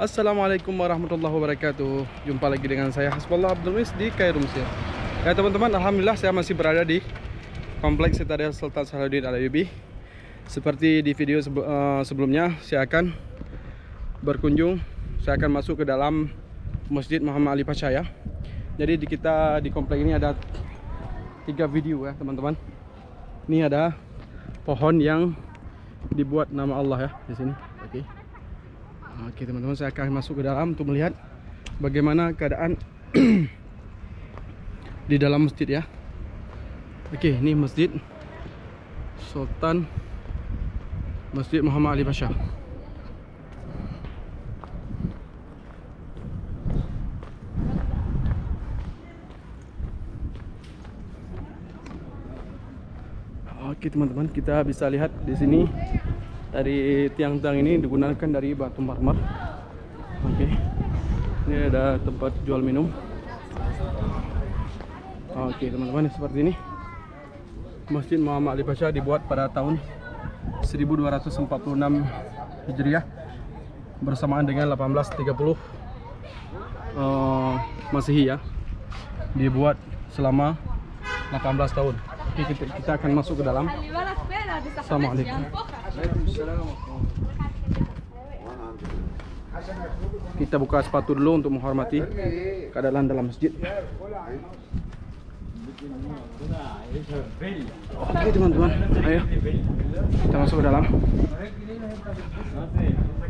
Assalamualaikum warahmatullahi wabarakatuh. Jumpa lagi dengan saya Hasbullah Abdul Muiz di Kairo, Mesir. Ya teman-teman, alhamdulillah saya masih berada di Kompleks Citadel Sultan Salahuddin Al-Ayyubi. Seperti di video sebelumnya, saya akan berkunjung, saya akan masuk ke dalam Masjid Muhammad Ali Pasha ya. Jadi kita di kompleks ini ada 3 video ya teman-teman. Ini ada pohon yang dibuat nama Allah ya di sini. Oke teman-teman, saya akan masuk ke dalam untuk melihat bagaimana keadaan di dalam masjid ya. Oke, ini Masjid Sultan Masjid Muhammad Ali Pasha. Oke teman-teman, kita bisa lihat di sini dari tiang-tiang ini digunakan dari batu marmer. Oke, ini ada tempat jual minum. Oke teman-teman, seperti ini Masjid Muhammad Ali Pasha dibuat pada tahun 1246 Hijriah bersamaan dengan 1830 Masehi ya. Dibuat selama 18 tahun. Oke, kita akan masuk ke dalam. Assalamualaikum. Kita buka sepatu dulu untuk menghormati keadaan dalam masjid. Oke teman-teman, ayo kita masuk ke dalam.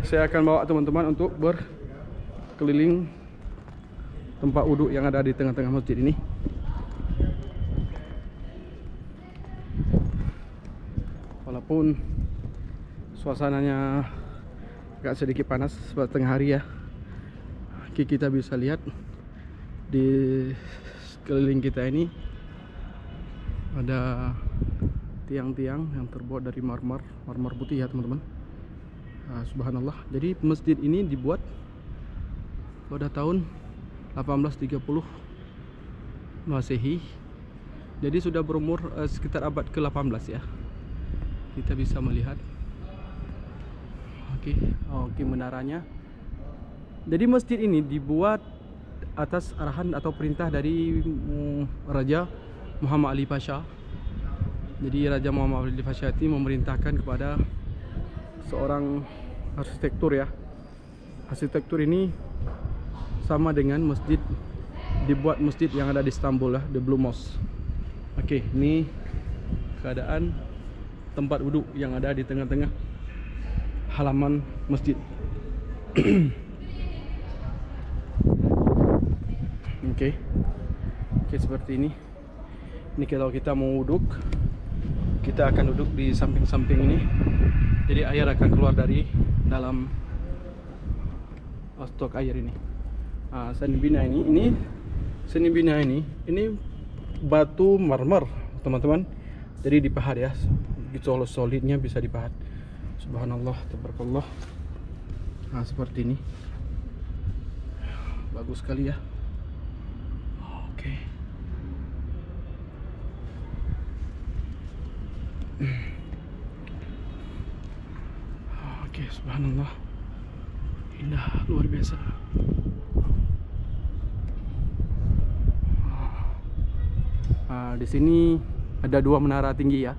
Saya akan bawa teman-teman untuk berkeliling tempat wudhu yang ada di tengah-tengah masjid ini. Walaupun suasananya agak sedikit panas pada tengah hari ya, kita bisa lihat di sekeliling kita ini ada tiang-tiang yang terbuat dari marmer putih ya teman-teman. Subhanallah. Jadi masjid ini dibuat pada tahun 1830 Masehi. Jadi sudah berumur sekitar abad ke-18 ya. Kita bisa melihat. Oke, menaranya. Jadi masjid ini dibuat atas arahan atau perintah dari Raja Muhammad Ali Pasha. Jadi Raja Muhammad Ali Pasha ini memerintahkan kepada seorang arsitektur ya. Arsitektur ini sama dengan dibuat masjid yang ada di Istanbul ya, The Blue Mosque. Oke, ini keadaan tempat wudhu yang ada di tengah-tengah halaman masjid. Oke, seperti ini. Ini kalau kita mau wudhu, kita akan duduk di samping-samping ini. Jadi air akan keluar dari dalam stok air ini. Seni bina ini batu marmer teman-teman. Jadi dipahat ya. Gitu solidnya bisa dipahat. Subhanallah, tabarakallah. Seperti ini. Bagus sekali ya. Oke, subhanallah. Indah, luar biasa. Di sini ada 2 menara tinggi ya.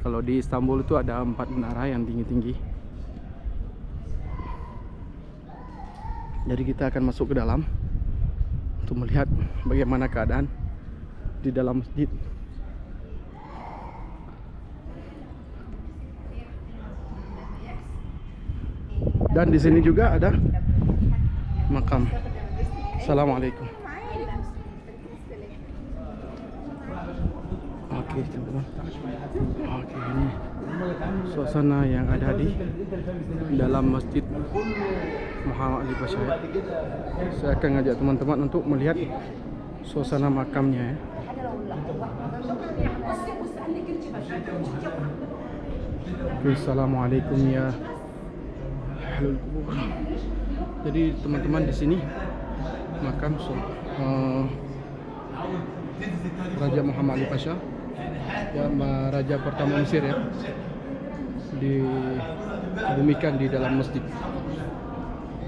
Kalau di Istanbul itu ada 4 menara yang tinggi-tinggi. Jadi kita akan masuk ke dalam untuk melihat bagaimana keadaan di dalam masjid. Dan di sini juga ada makam. Assalamualaikum. Oke teman-teman. Oke, ini suasana yang ada di dalam Masjid Muhammad Ali Pasha. Saya akan ngajak teman-teman untuk melihat suasana makamnya ya. Assalamualaikum ya ahlul kubur. Jadi teman-teman, di sini makam Raja Muhammad Ali Pasha ya, raja pertama Mesir ya, dikebumikan di dalam masjid.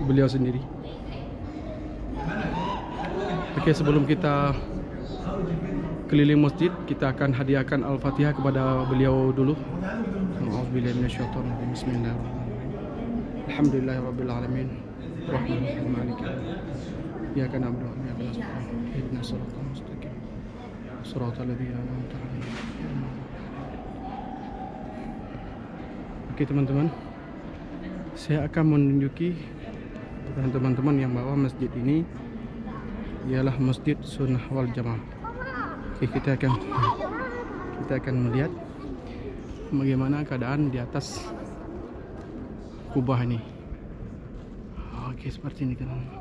beliau sendiri. Oke, sebelum kita keliling masjid, kita akan hadiahkan Al-Fatihah kepada beliau dulu. A'udzubillahi minasyaitonir. Bismillahirrahmanirrahim. Alhamdulillahirabbil alamin. Rahmanir maliki. Iyyaka na'budu wa iyyaka nasta'in. Ihdinas siratal mustaqim. Shiratal ladzina an'amta 'alaihim. Oke teman-teman, saya akan menunjuki kepada teman-teman yang bahwa masjid ini ialah Masjid Sunnah wal Jamaah. Oke, kita akan melihat bagaimana keadaan di atas kubah ini. Oke, seperti ini teman-teman.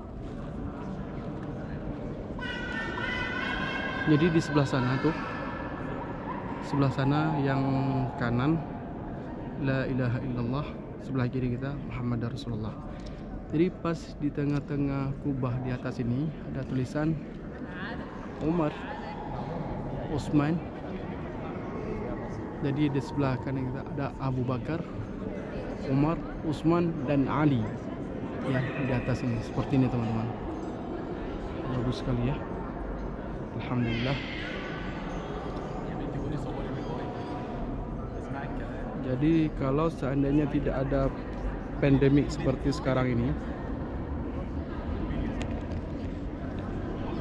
Jadi di sebelah sana tuh, sebelah sana yang kanan La ilaha illallah, sebelah kiri kita Muhammad Rasulullah. Jadi pas di tengah-tengah kubah di atas ini ada tulisan Umar, Utsman. Jadi di sebelah kanan kita ada Abu Bakar, Umar, Utsman dan Ali. Ya, di atas ini seperti ini teman-teman. Bagus sekali ya. Alhamdulillah. Jadi kalau seandainya tidak ada pandemik seperti sekarang ini,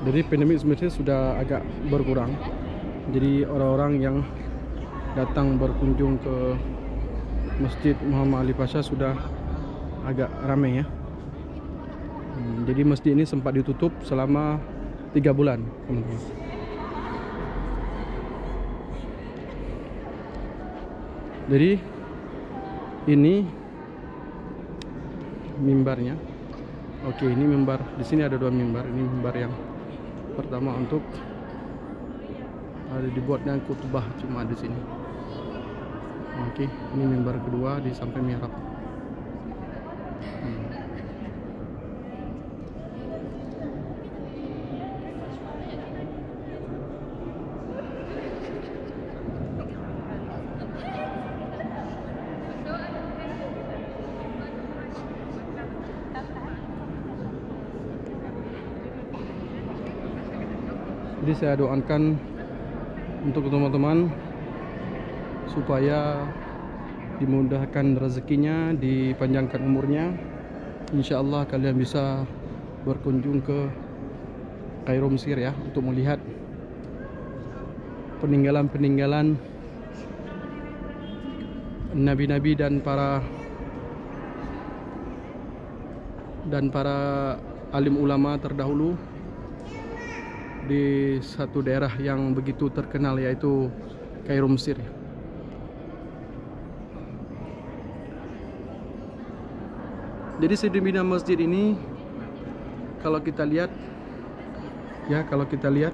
jadi pandemik sebenarnya sudah agak berkurang. Jadi orang-orang yang datang berkunjung ke Masjid Muhammad Ali Pasha sudah agak ramai ya. Jadi masjid ini sempat ditutup selama 3 bulan, teman-teman. Jadi ini mimbarnya. Oke, ini mimbar. Di sini ada 2 mimbar. Ini mimbar yang pertama untuk ada dibuatnya khutbah cuma di sini. Oke, ini mimbar kedua di samping mihrab. Jadi saya doakan untuk teman-teman supaya dimudahkan rezekinya, dipanjangkan umurnya. Insya Allah kalian bisa berkunjung ke Kairo Mesir ya, untuk melihat peninggalan-peninggalan nabi-nabi dan para alim ulama terdahulu di satu daerah yang begitu terkenal, yaitu Kairo Mesir. Jadi sedemikian masjid ini kalau kita lihat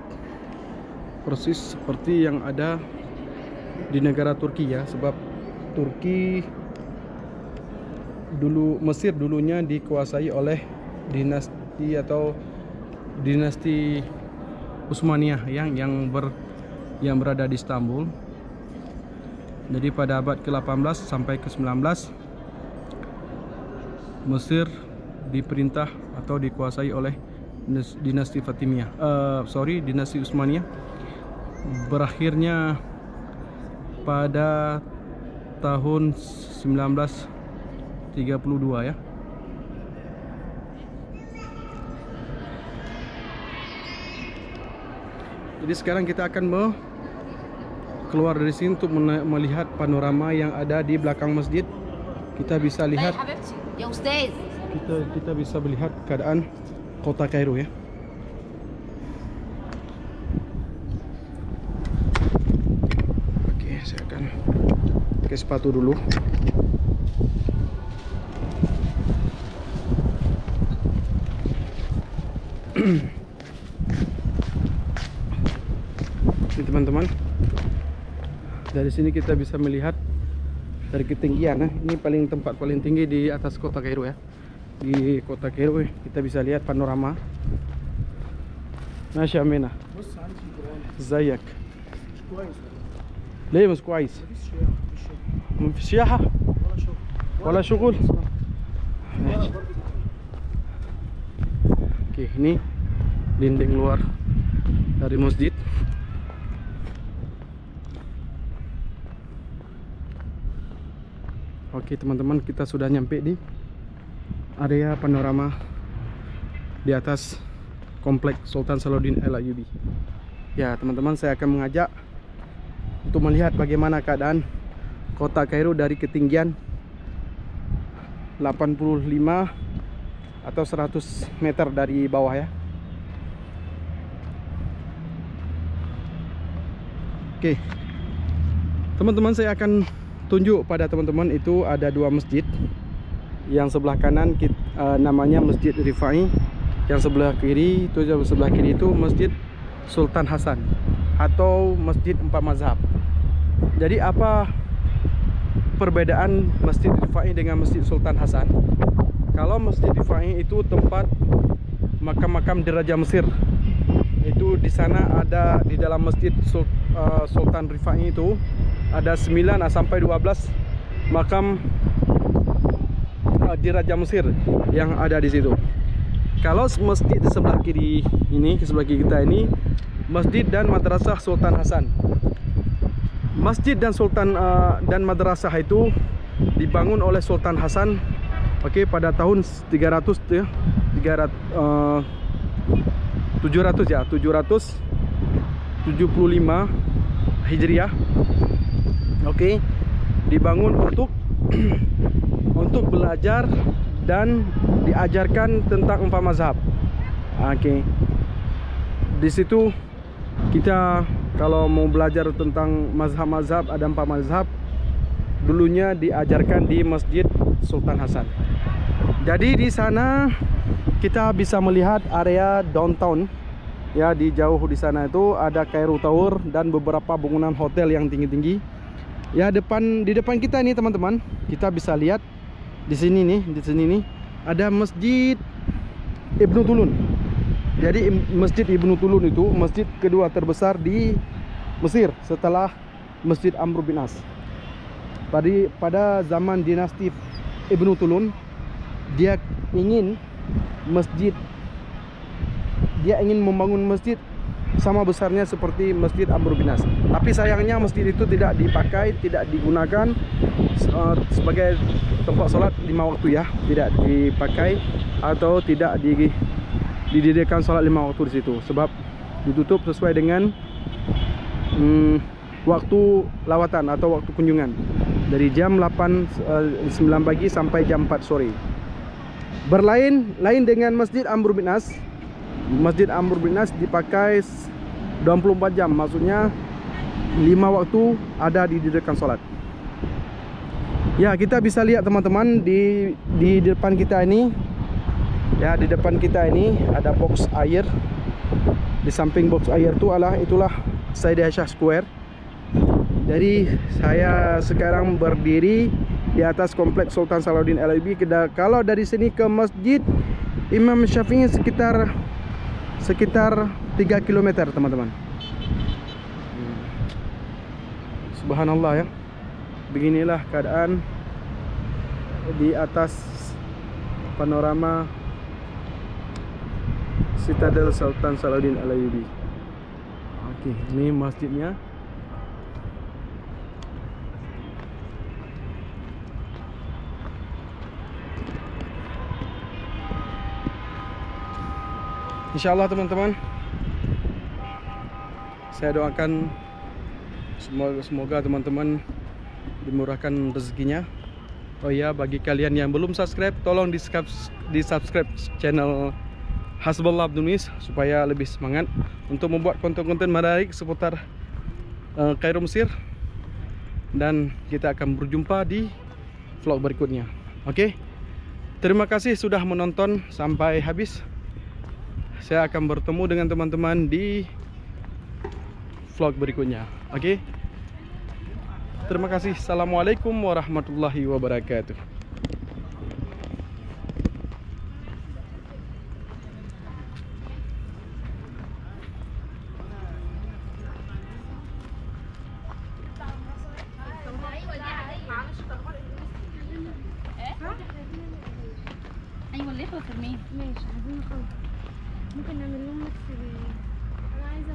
persis seperti yang ada di negara Turki ya, sebab Turki Mesir dulunya dikuasai oleh dinasti Utsmaniyah yang berada di Istanbul. Jadi pada abad ke-18 sampai ke-19 Mesir diperintah atau dikuasai oleh dinasti dinasti Utsmaniyah. Berakhirnya pada tahun 1932 ya. Jadi sekarang kita akan keluar dari sini untuk melihat panorama yang ada di belakang masjid. Kita bisa lihat, kita bisa melihat keadaan kota Kairo ya. Oke, saya akan pakai sepatu dulu. Teman-teman, dari sini kita bisa melihat dari ketinggian. Ini tempat paling tinggi di atas kota Kairo ya. Di kota Kairo kita bisa lihat panorama. Masya Allah. Zayak. ليه مش كويس؟ ما في سياحة ولا شغل؟ Oke, ini dinding luar dari masjid. Oke teman-teman, kita sudah nyampe di area panorama di atas kompleks Sultan Salahuddin Al-Ayyubi. Ya teman-teman, saya akan mengajak untuk melihat bagaimana keadaan kota Kairo dari ketinggian 85 atau 100 meter dari bawah ya. Oke teman-teman, saya akan tunjuk pada teman-teman, itu ada dua masjid. Yang sebelah kanan namanya Masjid Rifai, yang sebelah kiri itu Masjid Sultan Hasan atau Masjid Empat Mazhab. Jadi apa perbedaan Masjid Rifai dengan Masjid Sultan Hasan? Kalau Masjid Rifai itu tempat makam-makam di Raja Mesir. Itu di sana ada, di dalam Masjid Sultan Rifai itu ada 9 sampai 12 makam di Raja Mesir yang ada di situ. Kalau masjid di sebelah kiri ini, di sebelah kiri kita ini, Masjid dan Madrasah Sultan Hasan. Masjid dan dan madrasah itu dibangun oleh Sultan Hasan, oke, pada tahun 775 Hijriah. Oke, dibangun untuk belajar dan diajarkan tentang empat mazhab. Oke, di situ kita kalau mau belajar tentang mazhab-mazhab, ada empat mazhab, dulunya diajarkan di Masjid Sultan Hasan. Jadi di sana kita bisa melihat area downtown ya. Di jauh di sana itu ada Cairo Tower dan beberapa bangunan hotel yang tinggi-tinggi. Ya, di depan kita nih teman-teman, kita bisa lihat di sini nih ada Masjid Ibnu Tulun. Jadi Masjid Ibnu Tulun itu masjid kedua terbesar di Mesir setelah Masjid Amr bin As. Pada zaman dinasti Ibnu Tulun, dia ingin membangun masjid sama besarnya seperti Masjid Amr bin As. Tapi sayangnya masjid itu tidak dipakai, tidak digunakan sebagai tempat sholat 5 waktu ya. Tidak dipakai atau tidak didirikan sholat 5 waktu di situ, sebab ditutup sesuai dengan waktu lawatan atau waktu kunjungan, dari jam 9 pagi sampai jam 4 sore. Lain dengan Masjid Amr bin As. Masjid Amr bin As dipakai 24 jam, maksudnya 5 waktu ada didirikan sholat. Ya, kita bisa lihat teman-teman di depan kita ini. Ya, di depan kita ini ada box air. Di samping box air itu itulah Sayyidah Aisyah Square. Jadi saya sekarang berdiri di atas kompleks Sultan Salahuddin Al-Ayyubi. Kalau dari sini ke Masjid Imam Syafi'i sekitar 3 km teman-teman. Subhanallah ya. Beginilah keadaan di atas panorama Citadel Sultan Salahuddin Al-Ayyubi. Oke, ini masjidnya. Insyaallah teman-teman, saya doakan semoga teman-teman dimurahkan rezekinya. Oh ya, bagi kalian yang belum subscribe, tolong di subscribe channel Hasbullah Abdul Muiz supaya lebih semangat untuk membuat konten-konten menarik seputar Kairo Mesir. Dan kita akan berjumpa di vlog berikutnya. Oke, terima kasih sudah menonton sampai habis. Saya akan bertemu dengan teman-teman di vlog berikutnya. Oke, terima kasih. Assalamualaikum warahmatullahi wabarakatuh. أيوة اللي يخلص ارميه. ماشي عايزين نخلص. ممكن نعمل لهم نفس انا عايزه